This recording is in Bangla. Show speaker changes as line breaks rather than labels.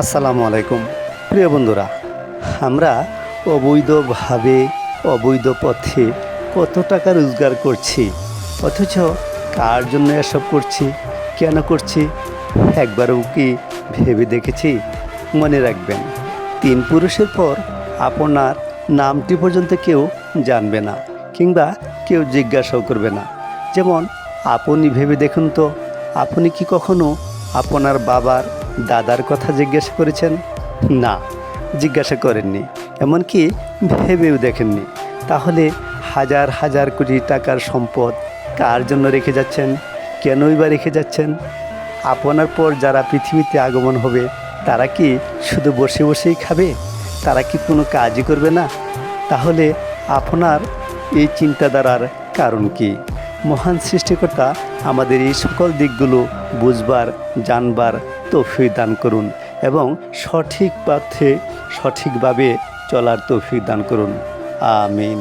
আসসালামু আলাইকুম প্রিয় বন্ধুরা, আমরা অবৈধভাবে অবৈধ পথে কত টাকা রোজগার করছি, অথচ কার জন্য এসব করছি, কেন করছি একবারও কি ভেবে দেখেছি? মনে রাখবেন, তিন পুরুষের পর আপনার নামটি পর্যন্ত কেউ জানবে না, কিংবা কেউ জিজ্ঞাসাও করবে না। যেমন আপনি ভেবে দেখুন তো, আপনি কি কখনো আপনার বাবার দাদার কথা জিজ্ঞাসা করেছেন? না, জিজ্ঞাসা করেননি, এমনকি ভেবেও দেখেননি। তাহলে হাজার হাজার কোটি টাকার সম্পদ কার জন্য রেখে যাচ্ছেন? কেনই বা রেখে যাচ্ছেন? আপনার পর যারা পৃথিবীতে আগমন হবে, তারা কি শুধু বসে বসেই খাবে? তারা কি কোনো কাজই করবে না? তাহলে আপনার এই চিন্তাধারার কারণ কি? মহান সৃষ্টিকর্তা আমাদের এই সকল দিকগুলো বুঝবার, জানবার তৌফিক দান করুন এবং সঠিক পথে সঠিকভাবে চলার তৌফিক দান করুন। আমিন।